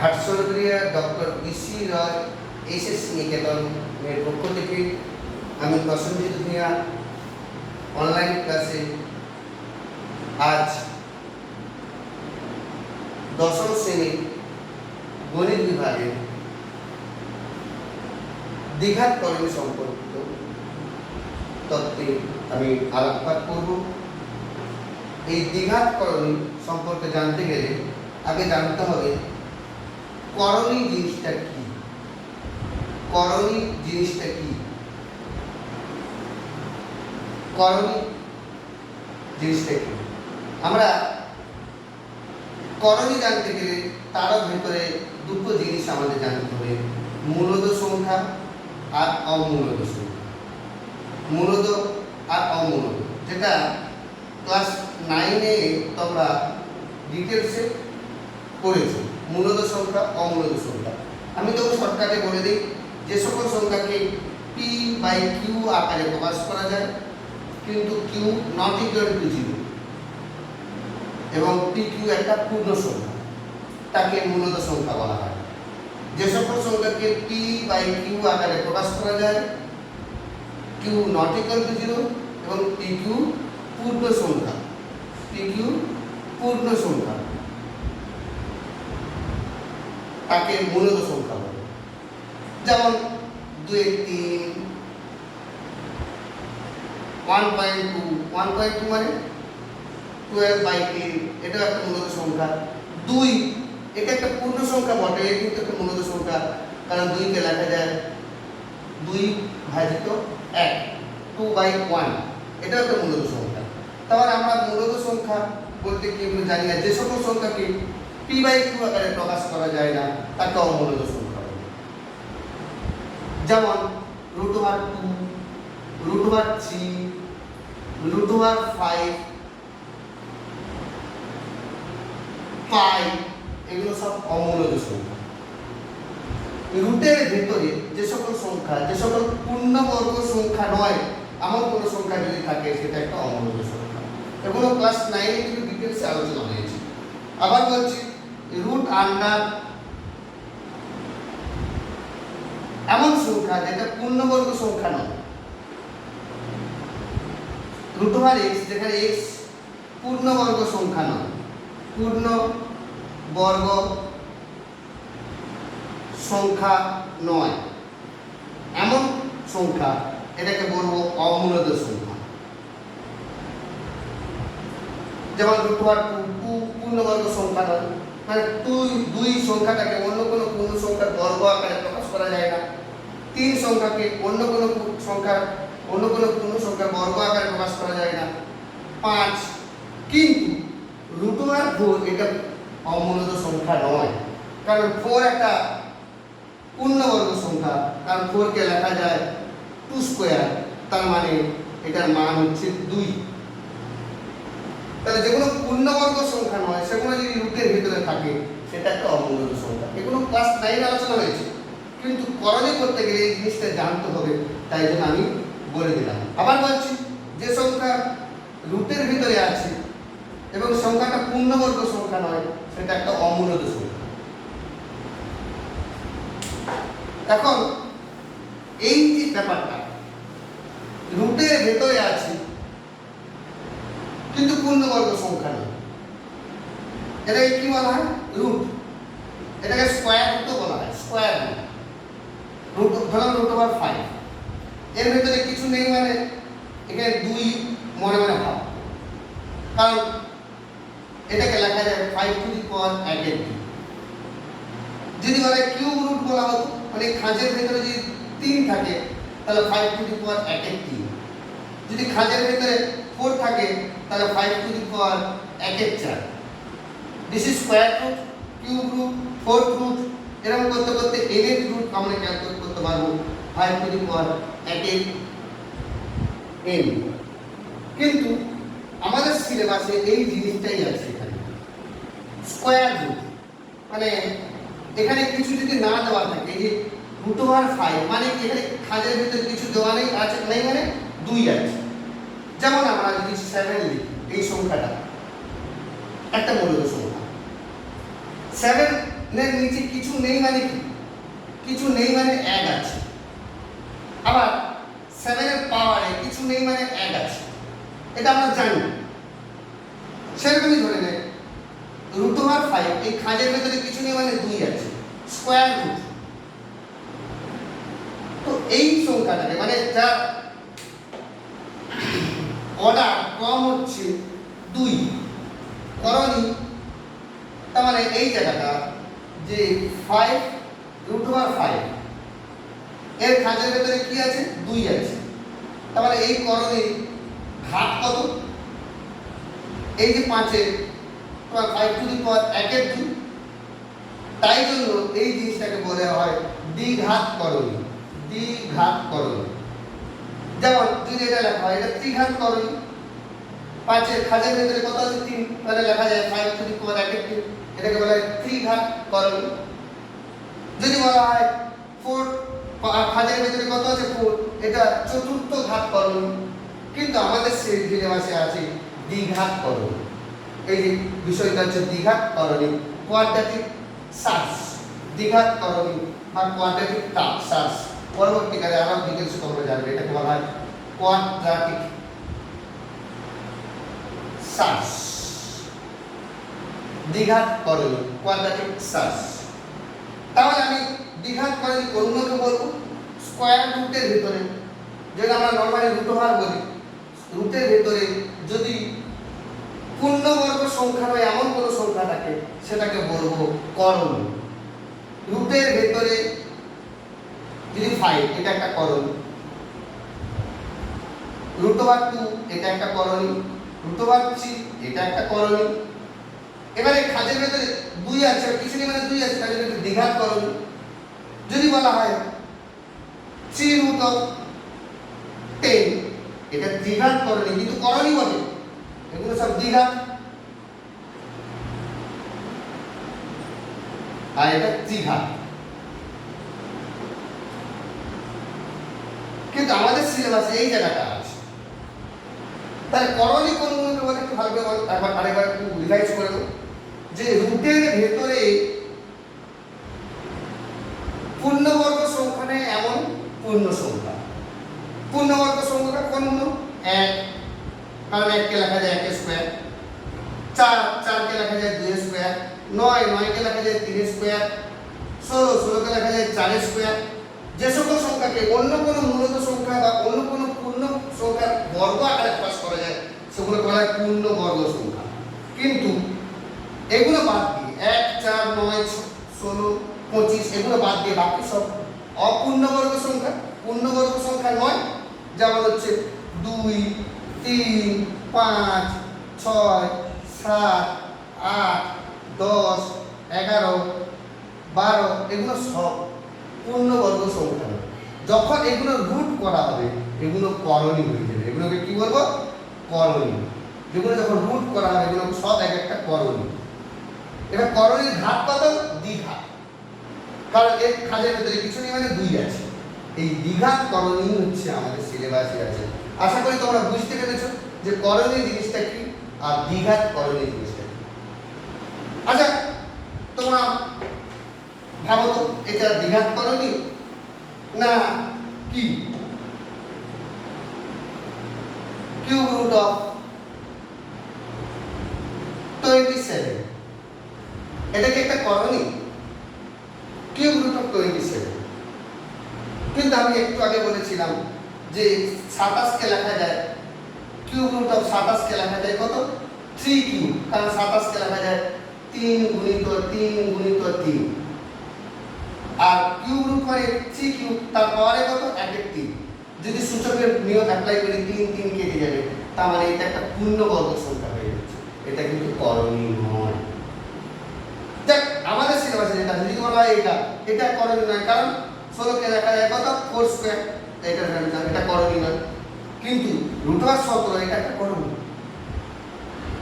হাটসরগড়িয়া doctor EC রয় SSC নিকেতনের পক্ষ থেকে আমি প্রসেনজিৎ ভূঁইয়া অনলাইন ক্লাসে আজ দশম শ্রেণীর গণিত বিভাগের দ্বিঘাত করণ সম্পর্কিত তত্ত্বে আমি আলোকপাত করব। এই দ্বিঘাত করণ সম্পর্কে জানতে গেলে আগে জানতে হবে করণী জিনিসটা কি। করণী জিনিসটা কি? করণী জিনিসটা কি? আমরা করণী জানতে গেলে তার ভেতরে দুটো জিনিস আমাদের জানতে হবে, মূলদ সংখ্যা আর অমূলদ সংখ্যা। মূলদ আর অমূলদ, যেটা ক্লাস 9-এ তোমরা ডিটেলসে পড়েছো। মূলদ সংখ্যা, অমূলদ সংখ্যা। আমি তবু শর্টকাটে বলে দিই, যে সকল সংখ্যাকে p/q আকারে প্রকাশ করা যায় কিন্তু q নট ইকুয়াল টু 0 এবং pq একটা পূর্ণ সংখ্যা, তাকে মূলদ সংখ্যা বলা হয়। যে সকল সংখ্যাকে p/q আকারে প্রকাশ করা যায় q নট ইকুয়াল টু 0 এবং pq পূর্ণ সংখ্যা, pq পূর্ণ সংখ্যা, তাকে মূলদ সংখ্যা বলে। যেমন 2, 3, 1.2, 1.2 মানে 12/10, এটা একটা মূলদ সংখ্যা। 2 এটা একটা পূর্ণ সংখ্যা বটে, কিন্তু একটা মূলদ সংখ্যা, কারণ 2 কে লেখা যায় 2/1, 2/1, এটা একটা মূলদ সংখ্যা। তাহলে আমরা মূলদ সংখ্যা বলতে কি আমরা জানি না, যে সকল সংখ্যাকে p/q আকারে প্রকাশ করা যায় না তাকে অমূলদ সংখ্যা বলে। যেমন √2, √3, √5, পাই, এগুলো সব অমূলদ সংখ্যা। রুটের ভেতরে যে সকল সংখ্যা, যে সকল পূর্ণবর্গ সংখ্যা নয় এমন কোন সংখ্যা যদি থাকে সেটা একটা অমূলদ সংখ্যা। এগুলো ক্লাস 9-এ কিন্তু ডিটেইলসে আলোচনা হয়েছে। আবার বলছি, রুট আন্ডার এমন সংখ্যা যেটা পূর্ণবর্গ সংখ্যা নয়। √x, যেখানে x পূর্ণবর্গ সংখ্যা নয়, পূর্ণ বর্গ সংখ্যা নয় এমন সংখ্যা, এটাকে বলবো অমূলদ সংখ্যা। যেমন √2 পূর্ণবর্গ সংখ্যা নয়, মানে 2 সংখ্যাটাকে অন্য কোনো পূর্ণ সংখ্যার বর্গ আকারে প্রকাশ করা যায় না। 3 সংখ্যাকে অন্য কোনো পূর্ণ সংখ্যার বর্গ আকারে প্রকাশ করা যায় না। 5, কিন্তু √4 এটা অমূলদ সংখ্যা নয়, কারণ 4 একটা পূর্ণবর্গ সংখ্যা, কারণ 4 কে লেখা যায় 2², তার মানে এটার মান হচ্ছে 2। তাহলে যেগুলো পূর্ণবর্গ সংখ্যা নয় সেগুলো যদি রুটের ভিতরে থাকে সেটা একটা অমূলদ সংখ্যা। এগুলো ক্লাস 9 আলোচনা হয়েছে, কিন্তু করণী করতে গেলে এই জিনিসটা জানতে হবে, তাই জন্য আমি বলে দিলাম। আবার বলছি, যে সংখ্যা রুটের ভিতরে আছে এবং সংখ্যাটা পূর্ণবর্গ সংখ্যা নয় সেটা একটা অমূলদ সংখ্যা। এখন এই যে ব্যাপারটা রুটের ভেতরে আছে কিন্তু পূর্ণবর্গ সংখ্যা নয়, এটাকে কি বলা হয়? রুট। এটাকে স্কয়ার রুটও বলা হয়, স্কয়ার রুট। ধরলাম √5, এর ভেতরে কিছু নেই মানে এখানে 2 মনে মনে ভাব, কারণ এটাকে লেখা যায় 5⁻⁰। যদি বলে কিউব রুট বলা হতো, মানে খাঁজের ভেতরে যদি 3 থাকে তাহলে 5⁻⁰। যদি খাঁজের ভেতরে 4 থাকে তাহলে 5⁻⁴। This is square root, cube root, fourth root, এরকম করতে করতে nth রুট আমরা ক্যালকুলেট করতে পারবো 5⁻n। কিন্তু আমাদের সিলেবাসে এই জিনিসটাই আছে, এখানে স্কয়ার রুট, মানে এখানে কিছু যদি না দেওয়া থাকে, এই যে √5 মানে এখানে খাঁজের ভিতরে কিছু দেওয়া নেই, আছে নেই মানে 2 আছে। যেমন আমরা যদি 7 লিখি, এই সংখ্যাটা একটা মূলদ সংখ্যা। 7 এর নিচে কিছু নেই মানে কি? কিছু নেই মানে 1 আছে। আবার 7 এর পাওয়ারে কিছু নেই মানে 1 আছে, এটা আমরা জানি। সেরকমই ধরে নেই √5 এই খাঁজের ভেতরে কিছু নেই মানে 2 আছে, স্কয়ার রুট। তো এই সংখ্যাটাকে মানে যার অর্ডার ক্রম হচ্ছে 2 করণী, তার মানে এই জায়গাটা যে 5 √5 এর খাঁজের ভেতরে কি আছে? 2 আছে। তার মানে এই করণীর ঘাত কত? এই যে 5 এর তোমার 5 টু দি পাওয়ার 1 এর 2, তাই জন্য এই জিনিসটাকে বলা হয় দ্বিঘাত করণী। দ্বিঘাত করণী যেমন যদি এটা লেখা হয় এটা ত্রিঘাত করণী। 5 এর খাঁজের ভেতরে কত আছে? 3, তাহলে লেখা যায় 5 টু দি পাওয়ার 1 এর 2, এটাকে বলা হয় ত্রিঘাত করণী। যদি বলা হয় 4 খাঁজের ভেতরে কত আছে? 4, এটা চতুর্থ ঘাত করণী। কিন্তু আমাদের সিলেবাসে আছে দ্বিঘাত করণী। এই যে বিষয়টা হচ্ছে দ্বিঘাত করণী, কোয়াড্রেটিক সার্চ। দ্বিঘাত করণী বা কোয়াড্রেটিক সার্চ পরবর্তীকালে আরো ডিটেইলস তোমরা জানবে। এটাকে বলা হয় কোয়াড্রেটিক সার্চ। দ্বিঘাত করণী, কোয়াড্রেটিক সার্চ। তাহলে আমি দ্বিঘাত করণী কোনগুলোকে বলবো? স্কয়ার রুটের ভিতরে, যেটা আমরা নরমালি √ওভার বলি, রুটের ভিতরে যদি পূর্ণবর্গ সংখ্যা নয় এমন কোনো সংখ্যা থাকে সেটাকে বলবো করণী। রুটের ভেতরে যদি 5 এটা একটা করণী, √2 এটা একটা করণী, √3 এটা একটা করণী। এবারে খাঁজের ভেতরে 2 আছে, কিছু নেই মানে 2 আছে, তাহলে এটা দ্বিঘাত করণী। যদি বলা হয় 3√10 এটা দ্বিঘাত করণী, কিন্তু করণী বটে, এগুলো সব দ্বিঘাত। আর এটা ত্রিঘাত। কিন্তু আমাদের সিলেবাসে এই জায়গাটা আছে। তাহলে করণী কোনগুলোকে বলে একটু ভালো করে একবার আরেকবার একটু রিভাইজ করে দেবো যে রুটের ভেতরে পূর্ণবর্গ সংখ্যা নেই এমন পূর্ণ সংখ্যা। পূর্ণবর্গ সংখ্যা কোনগুলো? 1, কারণ 1 কে লেখা যায় 1 স্কয়ার, 4 কে লেখা যায় 2 স্কয়ার, 9 কে লেখা যায় 3 স্কয়ার, 16 কে লেখা যায় 4 স্কয়ার। যে সকল সংখ্যাকে অন্য কোনো মূলত সংখ্যা বা অন্য কোনো পূর্ণ সংখ্যার বর্গ আকারে প্রকাশ করা যায় সেগুলো বলা হয় পূর্ণবর্গ সংখ্যা। কিন্তু এগুলো বাদ দিয়ে 1, 4, 9, 16, 25 এগুলো বাদ দিয়ে বাকি সব অপূর্ণবর্গ সংখ্যা। পূর্ণবর্গ সংখ্যা নয়, যেমন হচ্ছে 2, 3, 5, 6, 7, 8, 10, 11, 12 এগুলো সব পূর্ণবর্গ সংখ্যা। যখন এগুলো রুট করা হবে এগুলো করণী হয়ে যাবে। এগুলোকে কি বলবো? করণী। যেগুলো যখন রুট করা হবে এগুলো সব এক একটা করণী। এটা করণীর ঘাত কত? দ্বিঘাত, কারণ এর খাঁজের ভেতরে কিছু নেই মানে 2 আছে। এই দ্বিঘাত করণী হচ্ছে আমাদের সিলেবাসে আছে। আশা করি তোমরা বুঝতে পেরেছো যে করণী জিনিসটা কি আর দ্বিঘাত করণী জিনিসটা কি। আচ্ছা তোমরা ভাবো তো এটা দ্বিঘাত করণী না কি? কিউব রুট অফ 27 এটা কি একটা করণী? Cube root of 27। কিন্তু আমি একটু আগে বলেছিলাম যে 27 কে লেখা যায় কিউব রুট অফ 27 কে লেখা যায় কত? 3 কিউব, কারণ 27 কে লেখা যায় 3 গুণিত 3 গুণিত 3। আর কিউব রুট মানে 3 কিউব, তার পাওয়ারে কত? 1 এর 3। যদি সূচকের নিয়ম অ্যাপ্লাই করি 3 3 কেটে যাবে, তার মানে এটা একটা পূর্ণবর্গ সংখ্যা হয়ে যাচ্ছে। এটা কিন্তু করণী নয়। দেখ আমাদের সিলেবাসে যেটা যদি বলা হয় এটা করণী নয়, কারণ 16 কে লেখা যায় কত? 4 স্কয়ার, এটা করণী নয়। কিন্তু √17 এটা একটা করণী,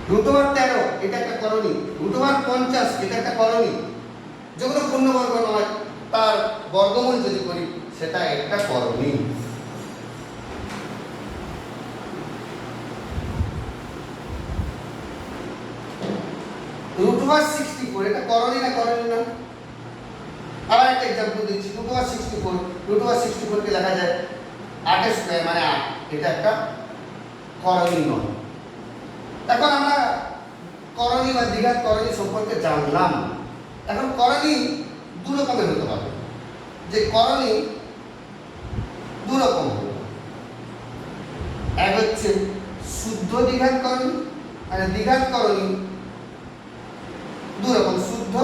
√13 এটা একটা করণী, √50 এটা একটা করণী। যেগুলো পূর্ণবর্গ নয় তার বর্গমূল যদি করি সেটা একটা করণী। √64 এটা করণী না করণী না? আবার একটা एग्जांपल দিচ্ছি √64 কে লেখা যায় 8 এর স্কয়ার মানে 8, এটা একটা করণী নয়। এখন আমরা করণী বা দ্বিঘাত করণী সম্পর্কে জানলাম। এখন করণী দু রকমের হতে পারে, যে করণী দু রকম হতে পারে। এক হচ্ছে শুদ্ধ দ্বিঘাত করণী, মানে দ্বিঘাত করণী দু রকম, শুদ্ধ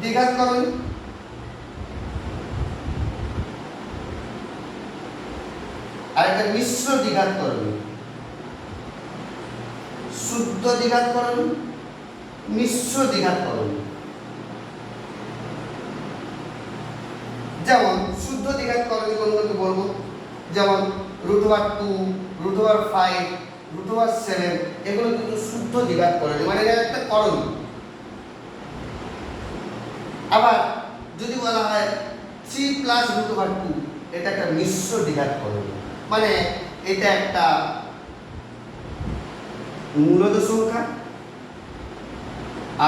দ্বিঘাত করণী আর একটা মিশ্র দ্বিঘাত করণী। শুদ্ধ দ্বিঘাত করণী, মিশ্র দ্বিঘাত করণী। যেমন শুদ্ধ দ্বিঘাত করণী কোনগুলোকে বলবো, যেমন √2, √5, √7 এগুলো কিন্তু শুদ্ধ দ্বিঘাত করণী, মানে এটা একটা করণী। আবার যদি বলা হয় 3 + √2, এটা একটা মিশ্র দ্বিঘাত করণী, মানে এটা একটা মূলদ সংখ্যা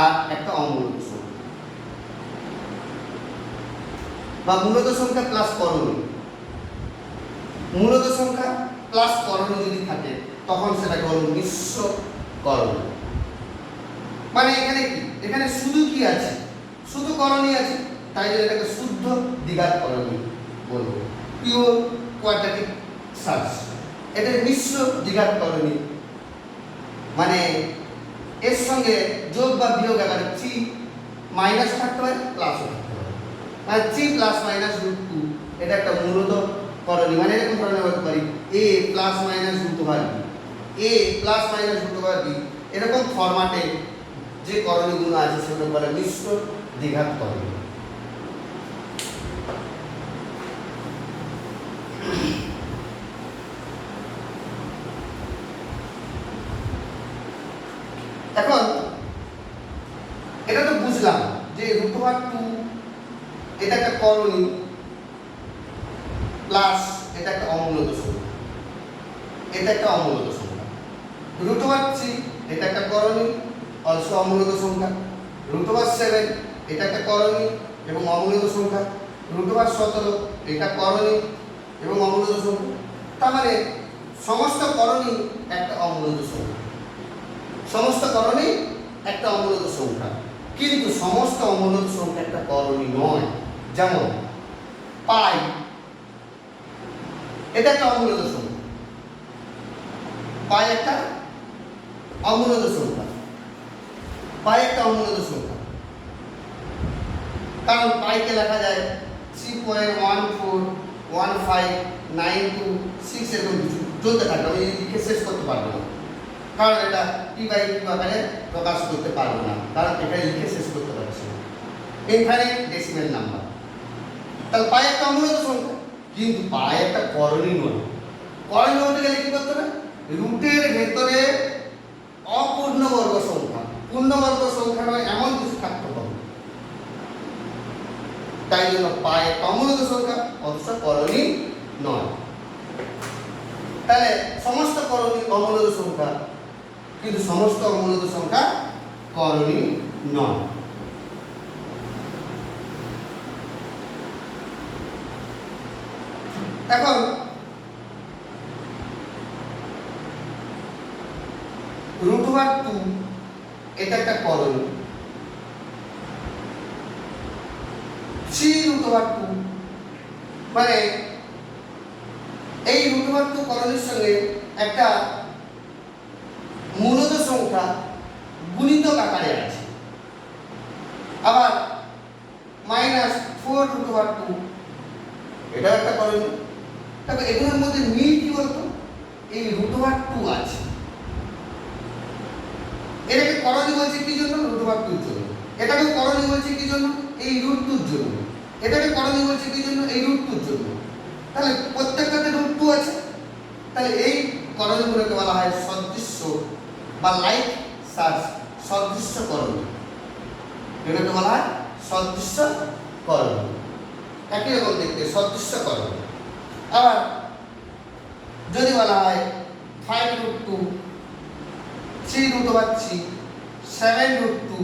আর একটা অমূলদ সংখ্যা, বা মূলদ সংখ্যা প্লাস করণী। মূলদ সংখ্যা প্লাস করণী যদি থাকে তখন সেটাকে বলবো মিশ্র করণী। মানে এখানে কি, এখানে শুধু কি আছে, শুধু করণী আছে, তাই জন্য এটাকে শুদ্ধ দ্বিঘাত করণী বলবো, পিওর কোয়াড্রেটিক সার্চ। এটা মিশ্র দ্বিঘাত করণী, মানে এর সঙ্গে যোগ বা বিয়োগ আকারে 3 মাইনাস থাকতে পারে, প্লাসও থাকতে পারে, মানে 3 + -√2 এটা একটা মূলদ করণী। মানে এরকম ধরনের হতে পারি a + -√2 a + -√2 এরকম ফরম্যাটে যে করণীগুলো আছে সেগুলো বলে মিশ্র দ্বিঘাত করণী। এখন এটা তো বুঝলাম যে √2 এটা একটা করণী প্লাস এটা একটা অমূলদ সংখ্যা, এটা একটা অমূলদ সংখ্যা। √3 এটা একটা করণী, অলসো অমূলদ সংখ্যা। √7 এটা একটা করণী এবং অমূলদ সংখ্যা। √17 এটা করণী এবং অমূলদ সংখ্যা। তার মানে সমস্ত করণী একটা অমূলদ সংখ্যা, সমস্ত করণী একটা অমূলদ সংখ্যা, কিন্তু সমস্ত অমূলদ সংখ্যা একটা করণী নয়। যেমন পাই, এটা একটা অমূলদ সংখ্যা, পাই একটা অমূলদ সংখ্যা, পাই একটা অমূলদ সংখ্যা, কারণ পাইকে লেখা যায় 3.141592 এরকম কিছু চলতে থাকে, আমি লিখে শেষ করতে পারবো না, কারণ এটা p/q আকারে প্রকাশ করতে পারবো না, কারণ এটা লিখে শেষ করতে পারছি না, ইনফাইনাইট ডেসিমেল নাম্বার। তাহলে পাই একটা অমূলদ সংখ্যা, কিন্তু পাই একটা করণী নয়। করণী হতে গেলে কি করতে হবে, রুটের ভেতরে অপূর্ণবর্গ সংখ্যা, পূর্ণবর্গ সংখ্যা নয় এমন কিছু থাকতে হবে। তাই জন্য পাই একটা অমূলদ সংখ্যা, অথচ করণী নয়। তাহলে সমস্ত করণী অমূলদ সংখ্যা, কিন্তু সমস্ত অমূলদ সংখ্যা করণী নয়। এখন √2 এটা একটা করণী, 3√2 মানে এই √2 করণীর সঙ্গে একটা মূলদ সংখ্যা গুণিতক আকারে আছে। আবার -4√2 এটা একটা করণী। তবে এগুলোর মধ্যে মিল কি বলতো, এই √2 আছে, এটাকে করণী বলছে কি জন্য, √2 জন্য। এটাকে করণী বলছে কি জন্য, এই √2 জন্য। এটাকে করণী বলছে কি জন্য, এই √2 জন্য। তাহলে প্রত্যেকটাতে √2 আছে, তাহলে এই করণীগুলোকে বলা হয় সদৃশ্য বা লাইক সার্চ, সদৃশ্য করণী। এটাকে বলা হয় সদৃশ্য করণী, একই রকম দেখতে সদৃশ্য করণী। আবার যদি বলা হয় 5√2, 3√3, 7√2,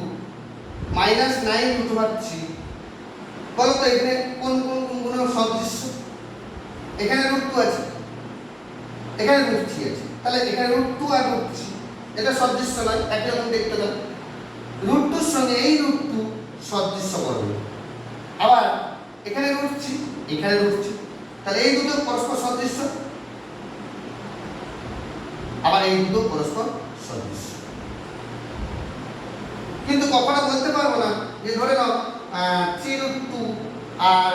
-9√3 বলো তো এখানে কোন কোন কোনগুলো সদৃশ্য? এখানে √2 আছে, এখানে √3 আছে, তাহলে এখানে √2 আর √3 এটা সদৃশ্য নয়, একই রকম দেখতে না। √2 এর সঙ্গে এই √2 সদৃশ্য করবে, আবার এখানে √3 এখানে √3, তাহলে এই দুটো পরস্পর সদৃশ্য, আবার এই দুটো পরস্পর সদৃশ্য। কিন্তু কখনো বলতে পারবো না যে ধরে নাও 3√2 আর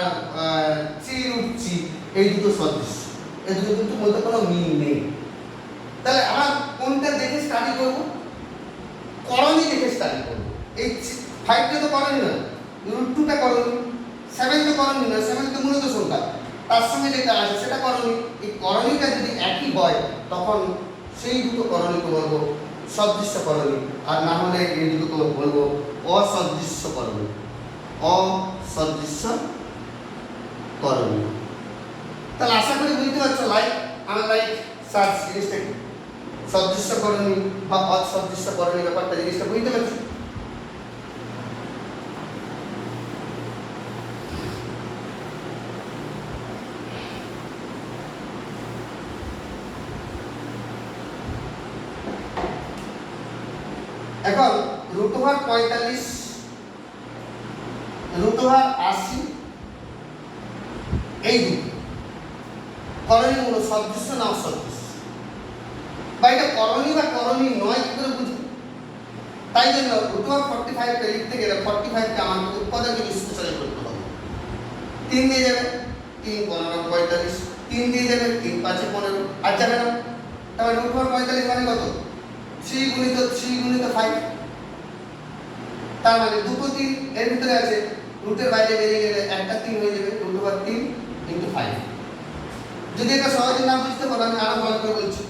3√3 এই দুটো সদৃশ্য, এই দুটো কিন্তু মধ্যে কোনো মিল নেই। তাহলে আমরা কোনটা দেখে স্টাডি করব? করণী দেখে স্টাডি করব। এই 5টা তো করণী না, √2টা করণী, 7 তো করণী না, 7 তো মূলত সংখ্যা, তার সঙ্গে যেটা আছে সেটা করণী। এই করণীটা যদি একই হয় তখন সেই দুটো করণীকে বলবো সদৃশ্য করণী, আর না হলে এই দুটোকে বলবো অসদৃশ্য করণী, অসদৃশ্য করণী। তাহলে আশা করি বুঝতে পারছো লাইক আনলাইক সার্চ জিনিসটা কি, সদৃশ্য করণী বা অসদৃশ্য করণী ব্যাপারটা জিনিসটা বুঝতে পারছো? এখন √45 √80 এই দুটো করণীগুলো সদৃশ্য না অসদৃশ্য, বা এটা করণী বা করণী নয় কি করে বুঝবো? তাই জন্য √45 কে লিখতে গেলে 45 কে আমাকে উৎপাদকে বিশ্লেষণ করতে হবে। 3 দিয়ে যাবে 3 15 45, 3 দিয়ে যাবে 3 5 15, আর যাবে না, তাহলে √45 মানে কত? 3 গুণিত 3 গুণিত 5, তার মানে দুটো 3 এর ভিতরে আছে, রুটের বাইরে বেরিয়ে গেলে একটা 3 হয়ে যাবে, √3 × 5। যদি এটা সহজে না বুঝতে পারো আমি আরো ভালো করে বলছি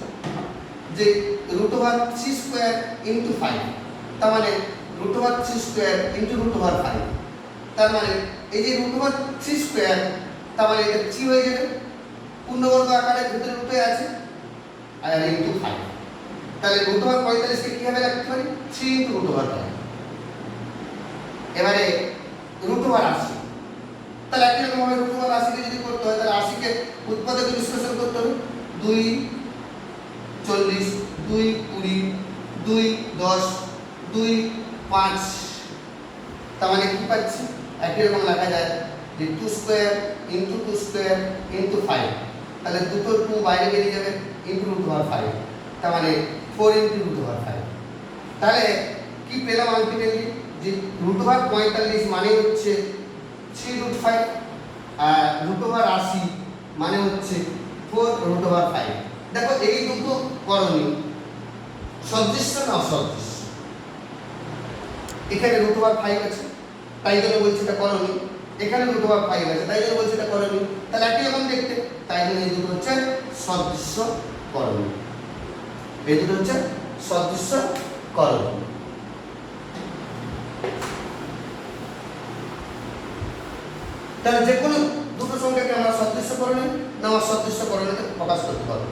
যে √3² × 5, তার মানে √3² × √5, তার মানে এই যে √3², তার মানে এটা 3 হয়ে যাবে, পূর্ণবর্গ আকারে ভিতরে রূপে আছে, আর × 5, তাহলে √45 কে কিভাবে লিখতে পারি? 3 × √5। এবারে √80, তাহলে একই রকম ভাবে √80 কে যদি করতে হয় তাহলে 80 কে উৎপাদকে বিশ্লেষণ করতে হবে। 2 40, 2 20, 2 10, 2 5, তার মানে কি পাচ্ছি? একই রকম লেখা যায় যে 2² × 2² × 5, তাহলে দুটো 2 বাইরে বেরিয়ে যাবে, × √5, তার মানে 4 × √5। তাহলে কি পেলাম আলটিমেটলি? যে √45 মানে হচ্ছে 3√5, আর √80 মানে হচ্ছে 4√5। দেখো এই দুটো করণী সদৃশ্য না অসদৃশ্য? এখানে √5 আছে তাই জন্য বলছি এটা করণী, এখানে √5 আছে তাই জন্য বলছি এটা করণী, তাহলে একই রকম দেখতে, তাই জন্য এই দুটো হচ্ছে সদৃশ্য করণী, এই দুটো হচ্ছে সদৃশ্য করণী। তাহলে যে কোনো দুটো সংখ্যাকে আমরা সদৃশ্য করণী না অসদৃশ্য করণীতে প্রকাশ করতে পারবো।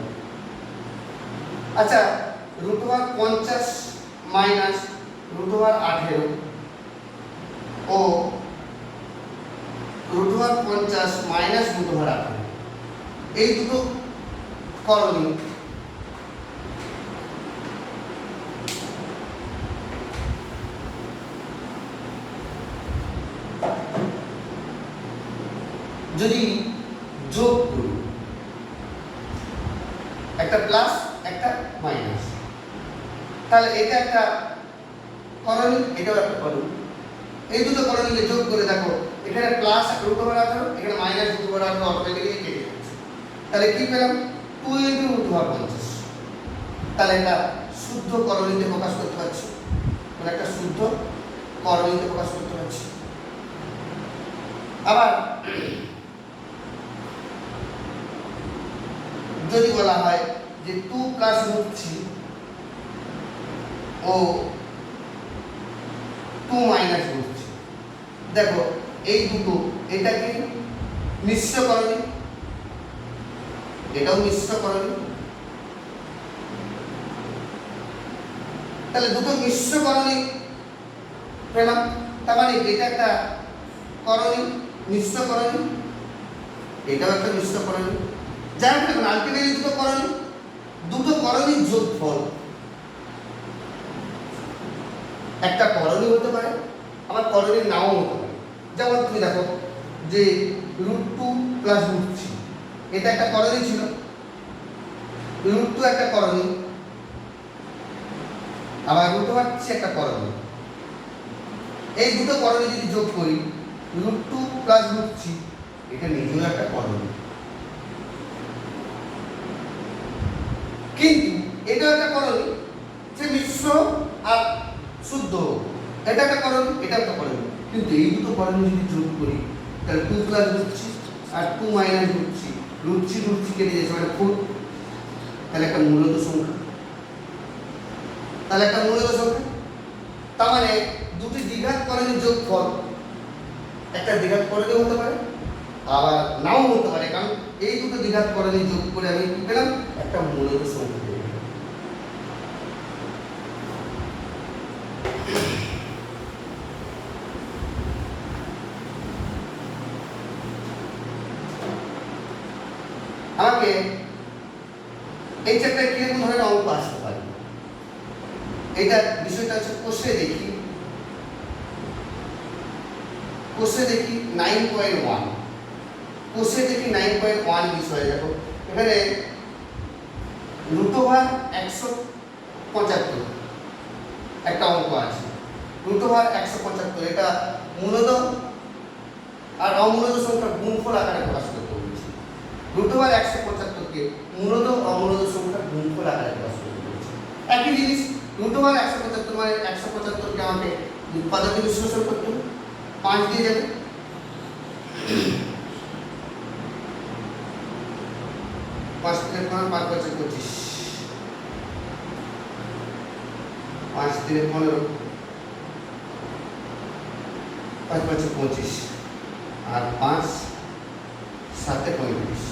আচ্ছা, √50 মাইনাস √18 ও √50 মাইনাস √18 এই দুটো করণী যদি যোগ করি, একটা প্লাস একটা মাইনাস, তাহলে এটা একটা করণী, এটাও একটা করণী। এই দুটো করণীকে যোগ করে দেখো, এখানে প্লাস √18, এখানে মাইনাস √18 অটোমেটিক্যালি কেটে যাচ্ছে, তাহলে কি পেলাম? 2 × √50। তাহলে এটা শুদ্ধ করণীতে প্রকাশ করতে পারছি, মানে একটা শুদ্ধ করণীতে প্রকাশ করতে পারছি। আবার যদি বলা হয় যে 2 + √3 ও 2 - √3, দেখো এই দুটো, এটা কি মিশ্র করণী, এটাও মিশ্র করণী, তাহলে দুটো মিশ্র করণী পেলাম, তার মানে এটা একটা করণী মিশ্র করণী, এটাও একটা মিশ্র করণী। যাই হোক দেখুন আলটিমেটলি দুটো করণীর যোগফল একটা করণী হতে পারে, আবার করণীর নাও হতে পারে। যেমন তুমি দেখো যে √2 + √3 এটা একটা করণী ছিল, √2 একটা করণী, আবার √3 একটা করণী। এই দুটো করণী যদি যোগ করি √2 + √3 এটা নিজেও একটা করণী, কিন্তু এটাও একটা করণী যে মিশ্র আর শুদ্ধ, এটা একটা করণী, এটা একটা করণী। কিন্তু এই দুটো করণী যদি যোগ করি তাহলে 2 + √3 আর 2 - √3, √3 কেটে যাচ্ছে মানে 4, তাহলে একটা মূলত সংখ্যা, তার মানে দুটি দ্বিঘাত করণীর যোগফল একটা দ্বিঘাত করণী হতে পারে আবার নাও হতে পারে, কারণ এই দুটো দ্বিঘাত করণী যোগ করে আমি কি পেলাম একটা মূলত সংখ্যা পেলাম। আমাকে এই চ্যাপ্টারে কিরকম ধরনের অঙ্ক আসতে পারে এটা বিষয়টা হচ্ছে কোষে দেখি 9.1 কোষে দেখি 9.1 বিষয়। দেখো এখানে √175 একটা অঙ্ক আছে, √175 এটা মূলত আর অমূলত সংখ্যার গুণফল আকারে প্রকাশ করতে বলেছি। √175 কে মূলত অমূলত সংখ্যার গুণফল আকারে প্রকাশ করতে বলেছি। একই জিনিস √175 মানে 175 কে আমাকে পদ্ধতি বিশ্লেষণ করতে হবে, 5 দিয়ে যাবে, 5 থেকে 5 5 5 25, 5 থেকে 15, 5 5 25 আর 5 7 35।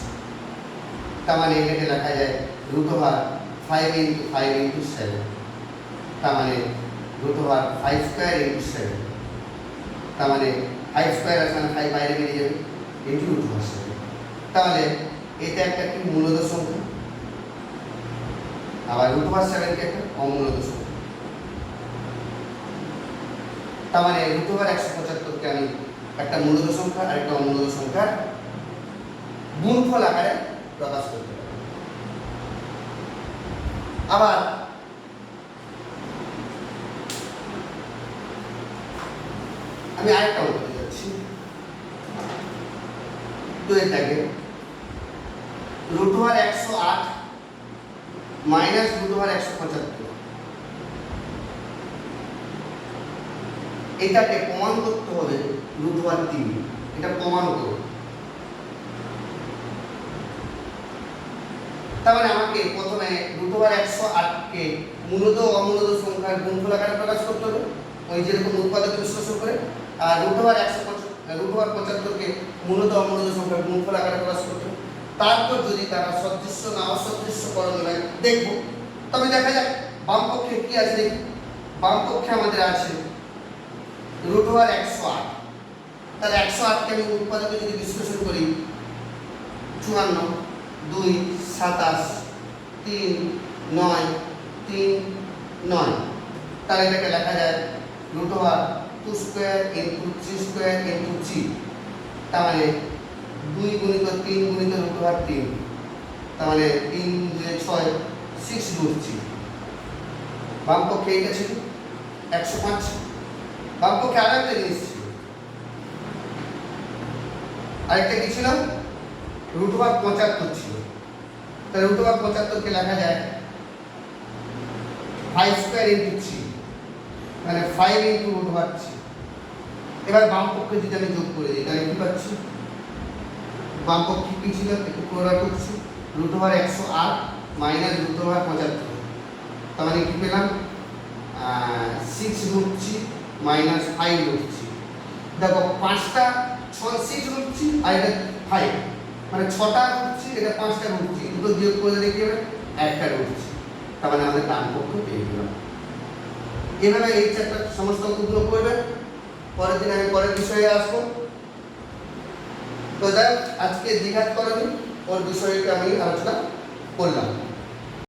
তার মানে এটাকে লেখা যায় √5 × 5 × 7, তার মানে √5² × 7, তার মানে 5² আসলে 5 বাইরে বেরিয়ে যাবে × √7। তাহলে এটা একটা কি মূলত সংখ্যা, আবার √7 কে একটা অমূলত সংখ্যা। তার মানে √175 কে আমি একটা মূলত সংখ্যা আর একটা অমূলত সংখ্যার গুণফল আকারে প্রকাশ করতে পারি। আবার আমি আরেকটা অঙ্ক করতে যাচ্ছি, তো এটাকে √108 - √175 এটাকে প্রমাণ করতে হবে √3, এটা প্রমাণ করব। তার মানে আমাকে প্রথমে √108 কে মূলত অমূলত সংখ্যার গুণফল আকারে প্রকাশ করতে হবে, ওই যেরকম উৎপাদক বিশ্লেষণ করে, আর √175 কে মূলত অমূলত সংখ্যার গুণফল আকারে প্রকাশ করতে হবে। তারপর যদি তারা সদৃশ্য না অসদৃশ্য করণীয় হয় দেখব। তবে দেখা যাক বাম পক্ষে কি আছে দেখি। বাম পক্ষে আমাদের আছে √108, তাহলে 108 কে আমি উৎপাদকে যদি বিশ্লেষণ করি 54 2 27 3 9 3 9, তাহলে এটাকে লেখা যায় √2² × 3² × 3, তার মানে 2 × 3 × √3, তার মানে 3 2 6 6√3। বাম পক্ষে এটা ছিল 105, বাম পক্ষে আরেকটা জিনিস ছিল, আরেকটা কি ছিল √75 ছিল, তাহলে √75 কে লেখা যায় 5² × 3, মানে 5 × √3। এবার বাম পক্ষে যদি আমি যোগ করে দিই তাহলে কি পাচ্ছি, বাম পক্ষে কি ছিল একটু করে করছি √108 - √75, তার মানে কি পেলাম 6√3 - 5√3। দেখো 5টা 6√3 আর এটা 5, মানে 6টা √3, এটা 5টা √3, দুটো যোগ করে দেখি হবে 1টা √3, তার মানে আমাদের ডান পক্ষ পেয়ে গেলাম। এভাবে এই চ্যাপ্টার সমস্ত অঙ্কগুলো করবেন। পরের দিন আমি পরের বিষয়ে আসবো। তো যাই হোক, আজকে দ্বিঘাতকরণী ওর বিষয়টা আমি আলোচনা করলাম।